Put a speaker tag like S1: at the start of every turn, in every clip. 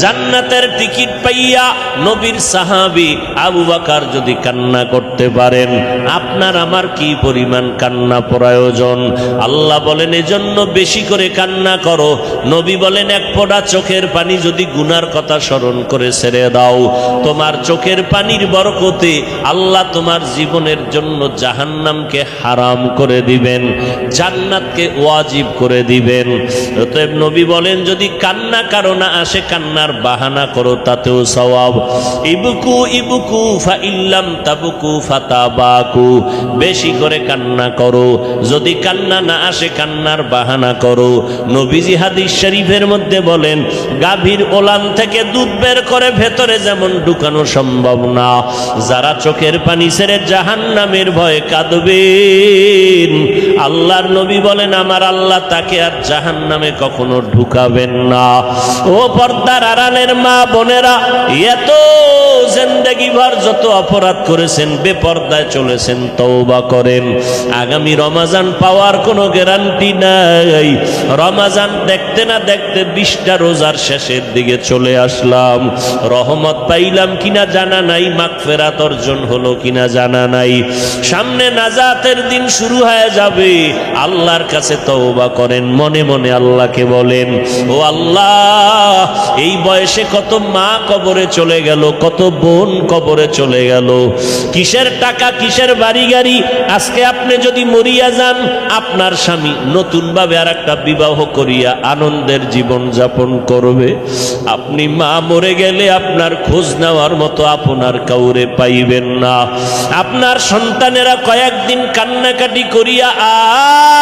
S1: জান্নাতের টিকিট পাইয়া নবীর সাহাবী আবু বকর যদি কান্না করতে পারেন, আপনার আমার কি পরিমাণ কান্না প্রয়োজন। আল্লাহ বলেন এজন্য বেশি করে কান্না করো। নবী বলেন এক ফোঁটা চোখের পানি যদি গুনার কথা স্মরণ করে ছেড়ে দাও, তোমার চোখের পানির বরকতে আল্লাহ তোমার জীবনের জন্য জাহান্নামকে হারাম করে দিবেন, জান্নাতকে ওয়াজিব করে দিবেন। অতএব নবী বলেন যদি কান্না কারণে আসে, কান্নার বাহানা করো, তাতেও সওয়াব। ইবকু ইবকু ফা ইল্লাম তাবকু ফাতাবাকু, বেশি করে কান্না করো। যদি কান্না না আসে, কান্নার বাহানা করো। নবীজি হাদিস শরীফের মধ্যে বলেন গাভীর ওলান থেকে দুধ বের করে ভেতরে যেমন ঢুকানো সম্ভব না, যারা চোখের পানি ছেড়ে জাহান্নামের ভয়ে কাঁদবেন, আল্লাহর নবী বলেন আমার আল্লাহ তাকে আর জাহান্নামে কখনো ঢুকাবেন না। ও পর্দার আড়ালের মা বোনেরা, এত জিন্দেগি ভর যত অপরাধ করেছেন, বেপর্দায় চলেছেন, তওবা করেন। আগামী রমাজান পাওয়ার কোনো গ্যারান্টি নাই। রমাজান দেখতে না দেখতে 20টা রোজার শেষের দিকে চলে আসলাম। রহমত পাইলাম কিনা জানা নাই, মাগফিরাত অর্জন হলো কিনা জানা নাই। সামনে নাজাতের দিন শুরু হয়ে যাবে। আল্লাহর কাছে তওবা করেন, মনে মনে আল্লাহকে বলেন ও আল্লাহ, এই বয়সে কত মা কবরে চলে গেল, কত বোন কবরে চলে গেল, কিসের টাকা কিসের বাড়ি গাড়ি। আজকে আপনি যদি মরিয়া যান, আপনার স্বামী নতুন ভাবে আর একটা বিবাহ করিয়া আনন্দের জীবন যাপন করবে। আপনি মা মরে গেলে আপনার খোঁজ নেওয়ার মতো আপনার কাউরে পাইবেন না। আপনার সন্তানেরা কয়েকদিন কান্নাকাটি করিয়া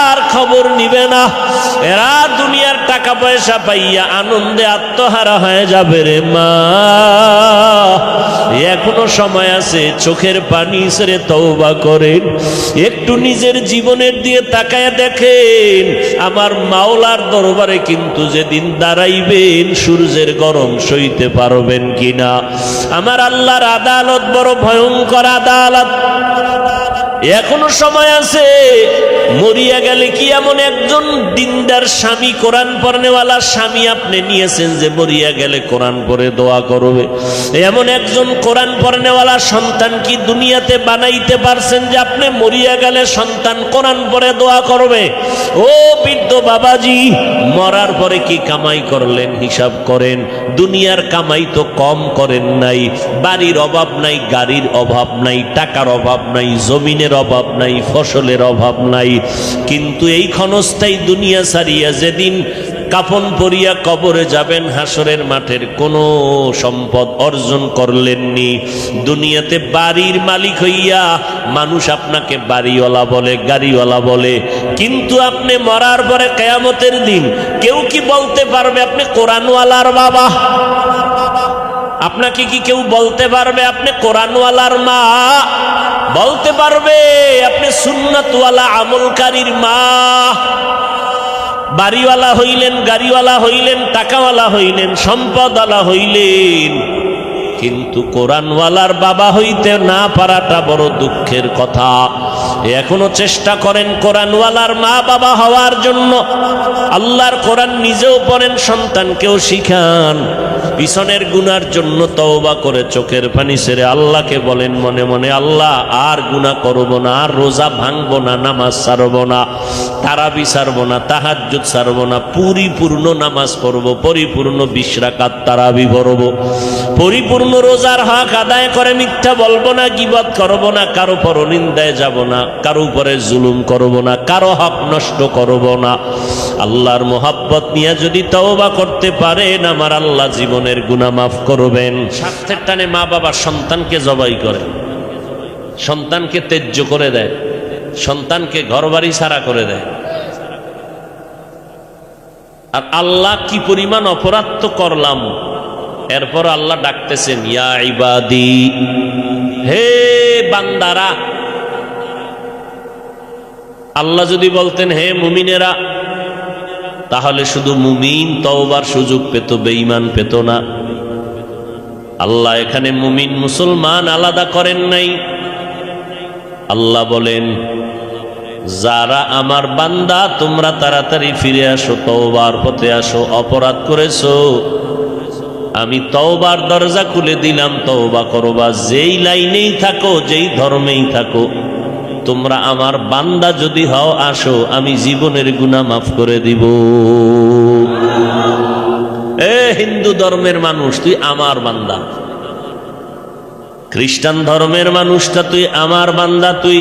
S1: আর খবর নিবে না। এরা দুনিয়ার টাকা পয়সা পাইয়া আনন্দে আত্মহারা হয়ে যাবে রে মা। এখনো সময় আছে, চোখের পানি ছেড়ে তওবা করেন। একটু নিজের জীবনের দিয়ে তাকায় দেখেন, আমার মাওলার দরবারে কিন্তু যেদিন দাঁড়াইবেন, সূর্যের গরম সইতে পারবেন কিনা। আমার আল্লাহর আদালত বড় ভয়ঙ্কর আদালত। এখনো সময় আছে। মরিয়া গেলে কি এমন একজন দিনদার স্বামী, কোরআন পড়নেওয়ালা স্বামী আপনি নিয়েছেন যে মরিয়া গেলে কোরআন পড়ে দোয়া করবে? এমন একজন কোরআন পড়নেওয়ালা সন্তান কি দুনিয়াতে বানাইতে পারছেন যে আপনি মরিয়া গেলে সন্তান কোরআন পড়ে দোয়া করবে? ও বৃদ্ধ বাবাজি, মরার পরে কি কামাই করলেন হিসাব করেন। দুনিয়ার কামাই তো কম করেন নাই। বাড়ির অভাব নাই, গাড়ির অভাব নাই, টাকার অভাব নাই, জমিনের অভাব নাই, ফসলের অভাব নাই। কিন্তু এই ক্ষণস্থায়ী দুনিয়া ছাড়িয়া যেদিন কাফন পরিয়া কবরে যাবেন, হাসরের মাঠের কোনো সম্পদ অর্জন করলেননি। দুনিয়াতে বাড়ির মালিক হইয়া মানুষ আপনাকে বাড়িওয়ালা বলে, গাড়িওয়ালা বলে, কিন্তু আপনি মরার পরে কিয়ামতের দিন কেউ কি বলতে পারবে আপনি কোরআনওয়ালার বাবা? আপনাকে কি কেউ বলতে পারবে আপনি কোরআনওয়ালার মা? বলতে পারবে আপনি সুন্নাতওয়ালা আমলকারীর মা? বাড়িওয়ালা হইলেন, গাড়িওয়ালা হইলেন, টাকাওয়ালা হইলেন, সম্পদওয়ালা হইলেন, কিন্তু কোরআনওয়ালার বাবা হইতে না পারাটা বড় দুঃখের কথা। এখনো চেষ্টা করেন কোরআনওয়ালার মা বাবা হওয়ার জন্য। আল্লাহর কোরআন নিজেও পড়েন, সন্তানকেও শিখান। পিছনের গুনার জন্য তওবা করে চোখের পানি ছেড়ে আল্লাহকে বলেন মনে মনে, আল্লাহ আর গুনাহ করব না, আর রোজা ভাঙবো না, নামাজ ছাড়বো না, তারাবি ছাড়বো না, তাহাজ্জুদ ছাড়বো না, পরিপূর্ণ নামাজ পড়বো, পরিপূর্ণ 20 রাকাত তারাবি পড়বো, পরিপূর্ণ রোজার হক আদায় করে মিথ্যা বলবো না, গীবত করবো না, কারো পরনিন্দায় যাব না, কারো উপরে জুলুম করবো না, কারো হক নষ্ট করবো না। আল্লাহর মোহাব্বত নিয়ে যদি তওবা করতে পারেন, আমার আল্লাহ জীবনের গুনাহ মাফ করবেন। স্বার্থের টানে মা বাবা সন্তানকে জবাই করে, সন্তানকে ত্যায্য করে দেয়, সন্তানকে ঘরবাড়ি ছাড়া করে দেয়। আর আল্লাহ কি পরিমাণ অপরাধ তো করলাম, এরপর আল্লাহ ডাকতেছেন ইয়া ইবাদি, হে বান্দারা। আল্লাহ যদি বলতেন হে মুমিনেরা, তাহলে শুধু মুমিন তওবার সুযোগ পেত, বেঈমান পেত না। আল্লাহ এখানে মুমিন মুসলমান আলাদা করেন নাই। আল্লাহ বলেন যারা আমার বান্দা তোমরা তাড়াতাড়ি ফিরে আসো, তওবার পথে আসো, অপরাধ করেছো আমি তওবার দরজা খুলে দিলাম, তওবা করবা। যেই লাইনেই থাকো, যেই ধর্মেই থাকো, তোমরা আমার বান্দা যদি হও, আসো, আমি জীবনের গুনাহ মাফ করে দিব। এ হিন্দু ধর্মের মানুষ, তুই আমার বান্দা। খ্রিস্টান ধর্মের মানুষটা তুই আমার বান্দা। তুই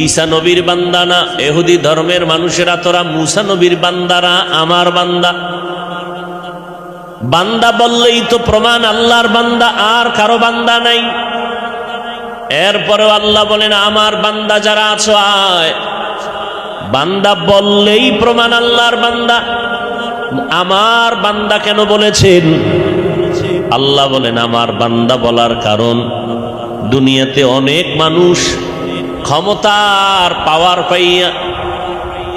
S1: ঈসা নবীর বান্দা না। ইহুদি ধর্মের মানুষেরা তোরা মুসা নবীর বান্দারা, আমার বান্দা। বান্দা বললেই তো প্রমাণ আল্লাহর বান্দা, আর কারো বান্দা নাই। এরপরেও আল্লাহ বলেন আমার বান্দা যারা আছো আয়। বান্দা বললেই প্রমাণ আল্লাহর বান্দা। আমার বান্দা কেন বলেছেন? আল্লাহ বলেন আমার বান্দা বলার কারণ, দুনিয়াতে অনেক মানুষ ক্ষমতার পাওয়ার পাইয়া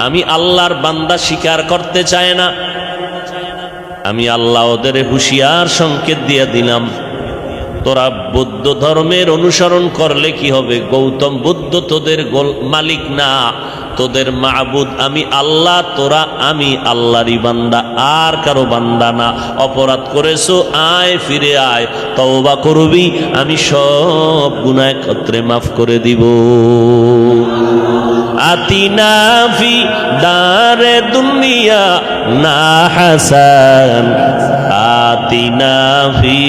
S1: আমি আল্লাহর বান্দা স্বীকার করতে চায় না। আমি আল্লাহ ওদের হুঁশিয়ার সংকেত দিয়ে দিলাম, তোরা বৌদ্ধ ধর্মের অনুসরণ করলে কি হবে? গৌতম বুদ্ধ তোদের মালিক না, তোদের মাবুদ আমি আল্লাহ। তোরা আমি আল্লাহরই বান্দা, আর কারো বান্দা না। অপরাধ করেছো, আয়, ফিরে আয়, তওবা করবি, আমি সব গুনাহ একত্রে মাফ করে দিব। আতিনা ফি দারে দুনিয়া না হাসান, আতিনা ফি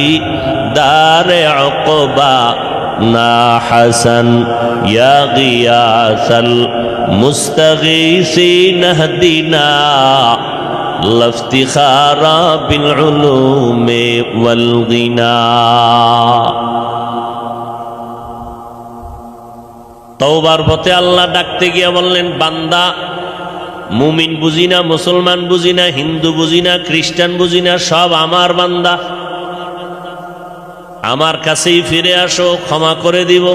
S1: দারে উকবা না হাসান, ইয়া গিয়াসাল মুস্তাগীসিন হদিনা লাফতিখারা বিল উলুমি ওয়াল গিনা। তওবার পথে আল্লাহ ডাকতে গিয়ে বললেন, বান্দা, মুমিন বুঝি না, মুসলমান বুঝি না, হিন্দু বুঝি না, খ্রিস্টান বুঝি না, সব আমার বান্দা। আমার কাছেই ফিরে আসো, ক্ষমা করে দিব।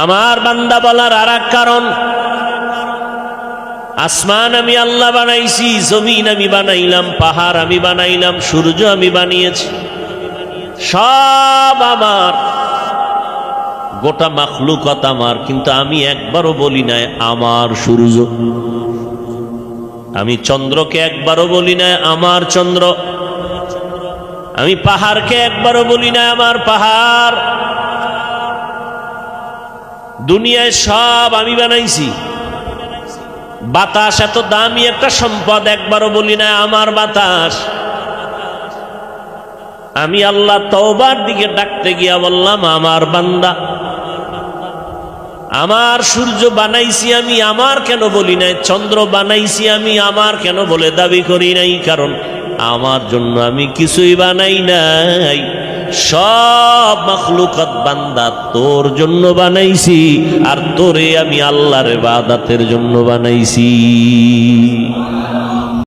S1: আমার বান্দা বলার আর এক কারণ, আসমান আমি আল্লাহ বানাইছি, জমিন আমি বানাইলাম, পাহাড় আমি বানাইলাম, সূর্য আমি বানিয়েছি, সব আমার, গোটা মাখলুকাত আমার। কিন্তু আমি একবারও বলি নাই আমার সূর্য, আমি চন্দ্রকে একবারও বলি নাই আমার চন্দ্র, আমি পাহাড়কে একবারও বলি নাই আমার পাহাড়। দুনিয়ায় সব আমি বানাইছি। বাতাস এত দামি একটা সম্পদ, একবারও বলি নাই আমার বাতাস। আমি আল্লাহ তওবার দিকে ডাকতে গিয়া বললাম আমার বান্দা। আমার সূর্য বানাইছি আমি, আমার কেন বলি নাই? চন্দ্র বানাইছি আমি, আমার কেন বলে দাবি করি নাই? কারণ আমার জন্য আমি কিছুই বানাই নাই। সব মাখলুকাত বান্দা তোর জন্য বানাইছি, আর তোরে আমি আল্লাহর ইবাদতের জন্য বানাইছি।